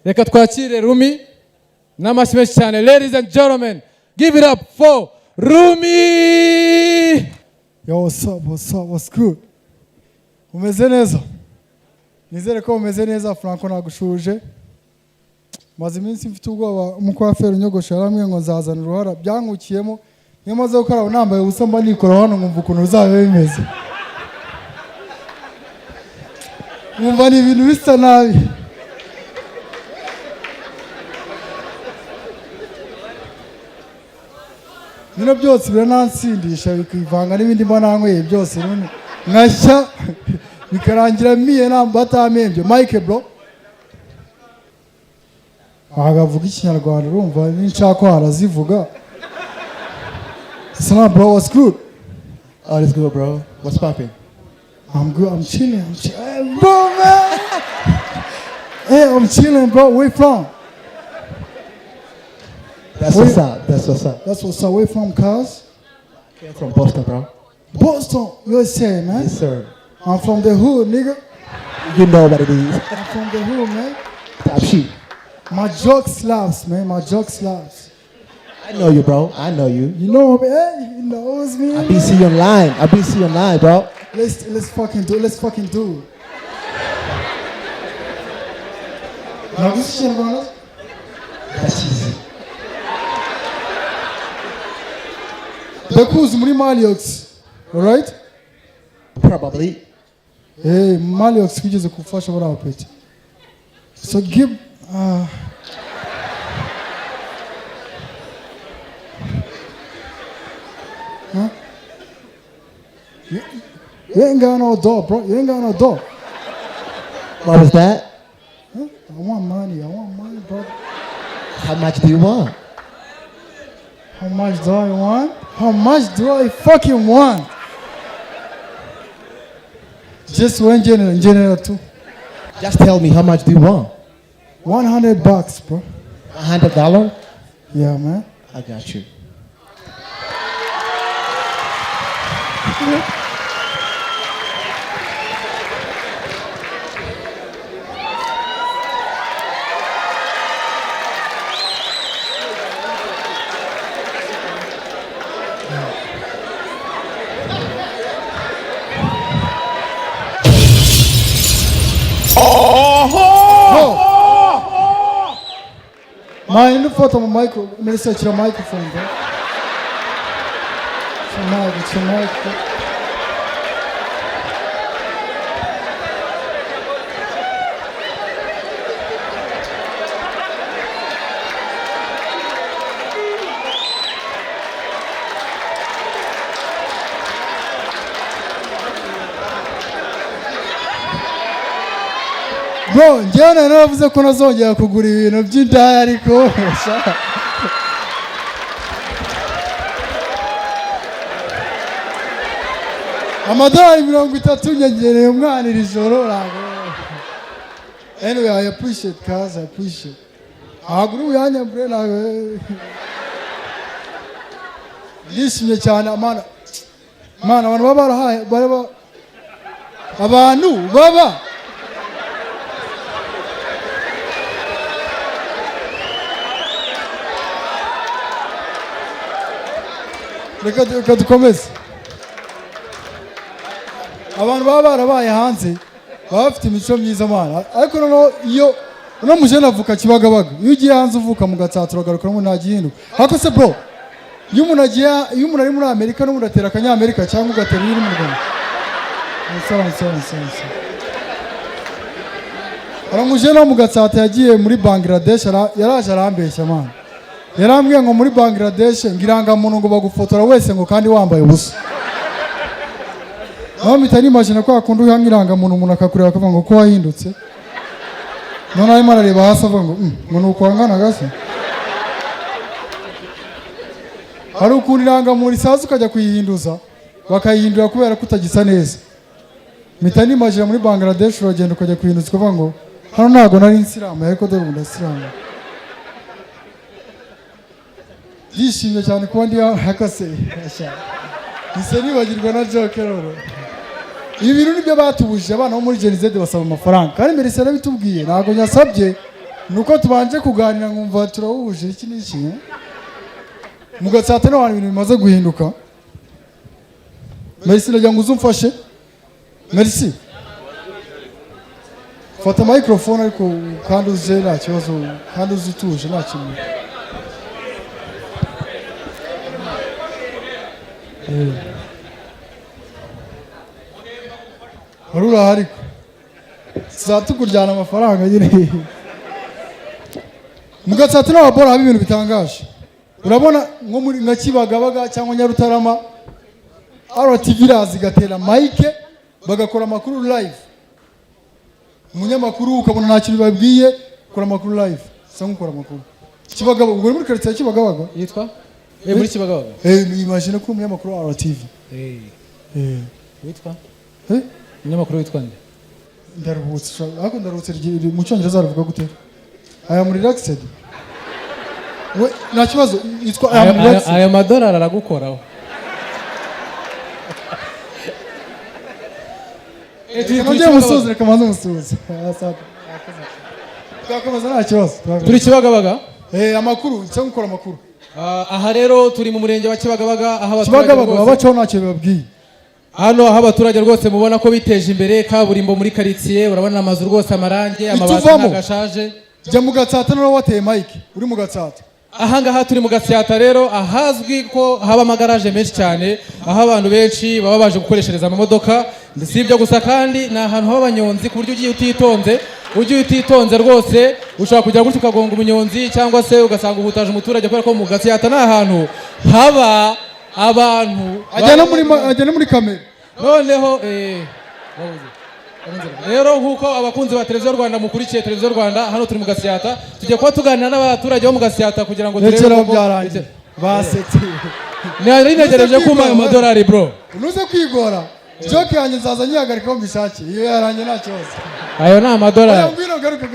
Reka twakire Rumi n'amashyi menshi cyane. Ladies and gentlemen, give it up for Rumi. Yo, what's up, what's good? Umeze neza? Nizere ko umeze neza. Franco nagushuje. Maze iminsi mfite ubwoba umukwaferi unyogosha yaramwe ngo nzazana uruhara byankukiyemo. Niyo maze gukora nambaye ubusa mba nikora hano nkumva ukuntu uzabe bimeze. Nkumva ni ibintu bisa nabi. Bino byose biranansindisha bikivanga n'ibindi mba nanyweye byose none nkashya bikarangira miye namba batamembye. Mike bro agavuga ikinyarwanda urumva n'inshaka harazivuga. Sana bro, what's good? All is good, bro. What's poppin'? I'm good, I'm chilling. Hey, bro, man. Hey, I'm chilling, bro. Where from? That's what's up. That's what's up. That's what's up. Where from, cuz? I'm from Boston, bro. Boston, USA, man. Yes, sir. I'm from the hood, nigga. You know what it is. I'm from the hood, man. Top shit. My joke slaps, man. My joke slaps. I know you, bro. I know you. You know me, hey? He knows me. I be see you online. I be see you online, bro. Let's fucking do it. Let's fucking do it. Now this shit going on? That's easy. Beku's muri Maliox, alright? Probably. Hey, Maliox kugeze kufasha bari apeti. So give huh? You ain't got no door, bro. You ain't got no door. What was that? Huh? I want money, brother. How much do you want? How much do I want? How much do I fucking want? Just one general too. Just tell me how much do you want? $100, bro. $100? Yeah, man. I got you. Mind the photo of Michael. Let me search your microphone, bro. It's your mic. Bro, njyewe naravuze ko nazongera kugura ibintu by'indaya ariko amadolari 30 nyegereye umwana iri joro rago. Anyway, I appreciate cuz, I appreciate. Aguru yanya bre nawe. Ndishimye cyane amana. Mana abantu baba barahaye abantu baba Reka dukomeze. Abantu baba barabaye hanze baba bafite imico myiza mana. Ariko noneho iyo uno mujene avuka Kibagabaga, iyo ugiye hanze uvuka mu Gatsata uragaruka no nta gihinduka. Hako se bro, iyo umuntu ari muri Amerika no muratera akanyamerika cyangwa ugatera iri mu Rwanda. Ara mujene mu Gatsata yagiye muri Bangladesh yaraje arambeshya mana. Yarambwiye ngo muri Bangladesh ngiranga muntu ngo bagufotora wese ngo kandi wambaye ubusa. Naho mitani imagine ko akunda uhangiranga muntu akakureba akavuga ngo ko wahindutse. None ayi marareba hasi avuga ngo umuntu ukwangana gase. Hari ukuntu iranga muri sazu ukajya kuyihinduza bakayihindura kubera kutagisa neza. Mitani imagine muri Bangladesh uragenda ukajya kuyihinduza ukavuga ngo hano ntago nari insiramu ariko dore ndasiramu. Ndishimye cyane kuba ndi hakase. Ise nibagirwa na joke rero. Ibi bintu nibyo batubujije abana bo muri Gen Z basaba amafaranga. Kandi Merisi yarabitubwiye ntago nyasabye nuko tubanje kuganira nkumva turawubuje iki n'iki. Mugatsata n'abantu ibintu bimaze guhinduka. Merisi ndagira ngo uzumfashe. Merisi. Fata microphone ariko kandi uze nta kibazo kandi uzituje nta kintu. Harura hariko. Sizatukuryana amafaranga nyine. Mugatsata n'ababora haba ibintu bitangaje. Urabona nko muri nka Kibagabaga cyangwa Nyarutarama RTV gatera mike bagakora amakuru live. Umunyamakuru ukabona nta kintu babwiye kora amakuru live. Sanga ukora amakuru. Kibagabaga ubwo muri quartier Kibagabaga yitwa muri Kibagabaga. Imagine ko umunyamakuru RTV. Witwa umunyamakuru witwa nde? Ndaruhutse ariko ndaruhutse mu Cyongereza aravuga gute? I am relaxed. We nta kibazo yitwa I am relaxed. Aya madolari aragukoraho. Tujye musozi reka manze musozi. Twakomeza nta kibazo. Turi Kibagabaga? Amakuru cyo gukora amakuru. Aha rero turi mu murenge wa Kibagabaga aho Kibagabaga babacaho ntacyo babwiye. Hano aho abaturage rwose mubona ko biteje imbere kaburimbo muri quartier urabona amazu rwose amarange amabati n'agashaje. Jya mu Gatsata no wateye mike uri mu Gatsata. Aha ngaha turi mu Gatsata rero ahazwi ko haba amagaraje menshi cyane aho abantu benshi baba baje gukoreshereza amamodoka ndetse ibyo gusa kandi ni ahantu h'abanyonzi ku buryo ugiye utitonze rwose ushobora kujya gutyo ukagonga umunyonzi cyangwa se ugasanga ubutaje umuturage kubera ko mu Gatsata ni ahantu haba abantu ajya muri kamera noneho rero nkuko abakunzi ba televiziyo Rwanda mukurikiye televiziyo Rwanda hano turi mu Gatsata tugiye kuba tuganira n'abaturage bo mu Gatsata kugira ngo turebe ko byarangiye basetse nari negereje kuma amadolari bro unuze kwigora joke yanjye nzaza nyihagarika mu bishaki iyo yarangiye nta kibazo ayo ni amadolari garuka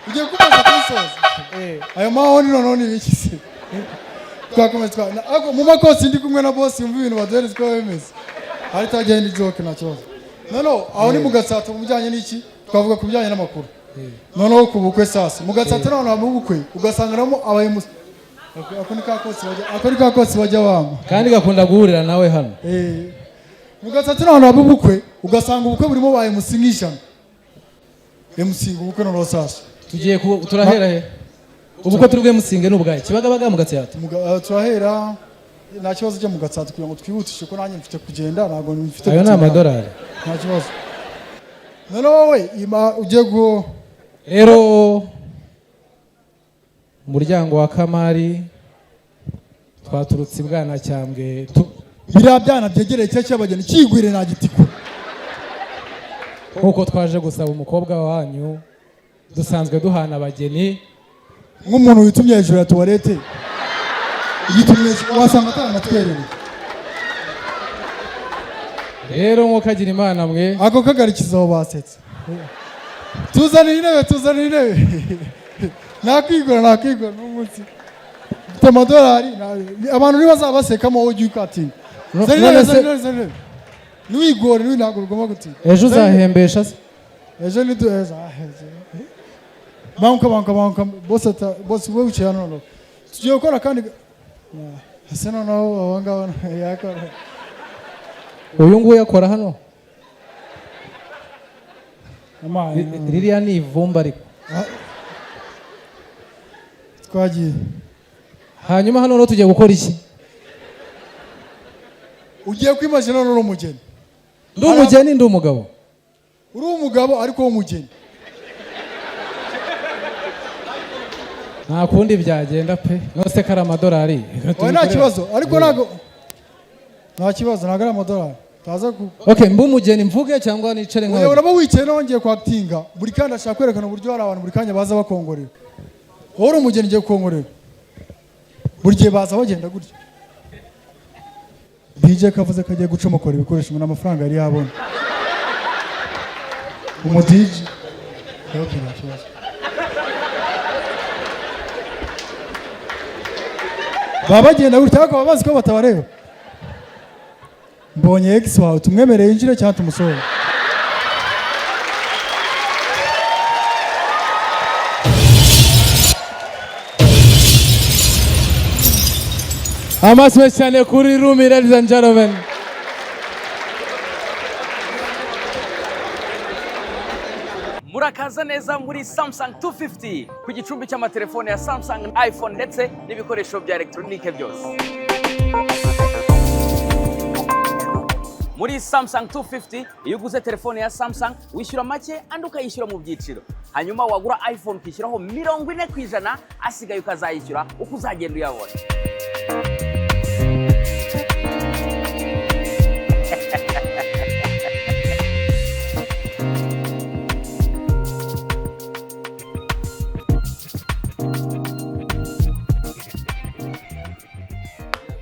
ugiye kubaza kwisoza ayo mahoni none ibiki se twakomeza mu makosi ndi kumwe na boss yumva ibintu baduhereza ko bemeze hari tagenda joke nta kibazo no aho ni mu Gatsata mu bijyanye n'iki twavuga ku bijyanye n'amakuru noneho ku bukwe sasa mu Gatsata n'abantu mu bukwe ugasangaramo abayemusi ako ni ka kotsi bajya wama kandi gakunda guhurira nawe hano mu Gatsata n'abantu mu bukwe ugasanga ubukwe burimo bayemusi nk'ijana emusinga ubukwe noneho sasa tugiye turahera he ubukwe turi bwemusinge n'ubwaye Kibagabaga mu Gatsata turahera nta kibazo cyo mu Gatsata kugira ngo twihutishe ko nanjye mfite kugenda ntago mfite ayo ni amadolari nta kibazo none wowe ugiye go rero umuryango wa Kamari twaturutse ibwana cyambwe biriya byana byegereye cyo cyabageni kigwire nta gitiko nkuko twaje gusaba umukobwa wanyu dusanzwe duhana abageni nk'umuntu witumye hejuru ya tuwarete yitumye wasanga atanatwereye rero nko kagira imana mwe ako kagarikizaho basetse tuzanira intebe nakwigora n'umunsi mfite amadolari abantu ntibazaba basekamo ujye ukatinda zanire ntiwigore ntabwo ugomba gutinda ejo uzahembesha se ejo niduheza banka bose we wicaye hano tugiye gukora kandi ese noneho abo ngabo yakora uyu nguyu akora hano ririya ni ivumba ariko twagiye hanyuma hano rero tugiye gukora iki ugiye kwimagina none uri umugeni ndi umugeni ndi umugabo uri umugabo ariko w'umugeni nta kundi byagenda pe nose kari amadolari nta kibazo ariko nta kibazo ntabwo ari amadolari okay mbu umugeni mvuge cyangwa nicare nkawe uraba wicaye nongeye kwakitinga buri kandi ashaka kwerekana uburyo hari abantu buri kanya baza bakongorera wowe uri umugeni ugiye kukongorera buri gihe baza bagenda gutya DJ kavuze ko agiye gucomokora ibikoresho ngo amafaranga yari yabona umudiji okay nta kibazo baba bagenda gutya ariko baba bazi ko batabareba. Mbonye ex wawe tumwemereye injire cyangwa tumusohore. Amazwe cyane kuri Rumi, ladies and gentlemen. Murakaza neza muri Samsung 250 ku gicumbi cy'amatelefone ya Samsung, iPhone ndetse n'ibikoresho bya electronique byose. Muri Samsung 250 iyo uguze telefone ya Samsung wishyura make andi ukayishyura mu byiciro, hanyuma wagura iPhone ukishyuraho 40% asigaye ukazayishyura uko uzagenda uyabona.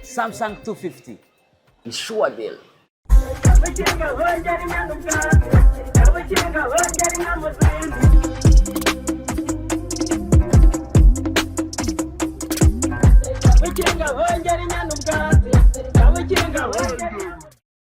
Samsung 250 Sure deal.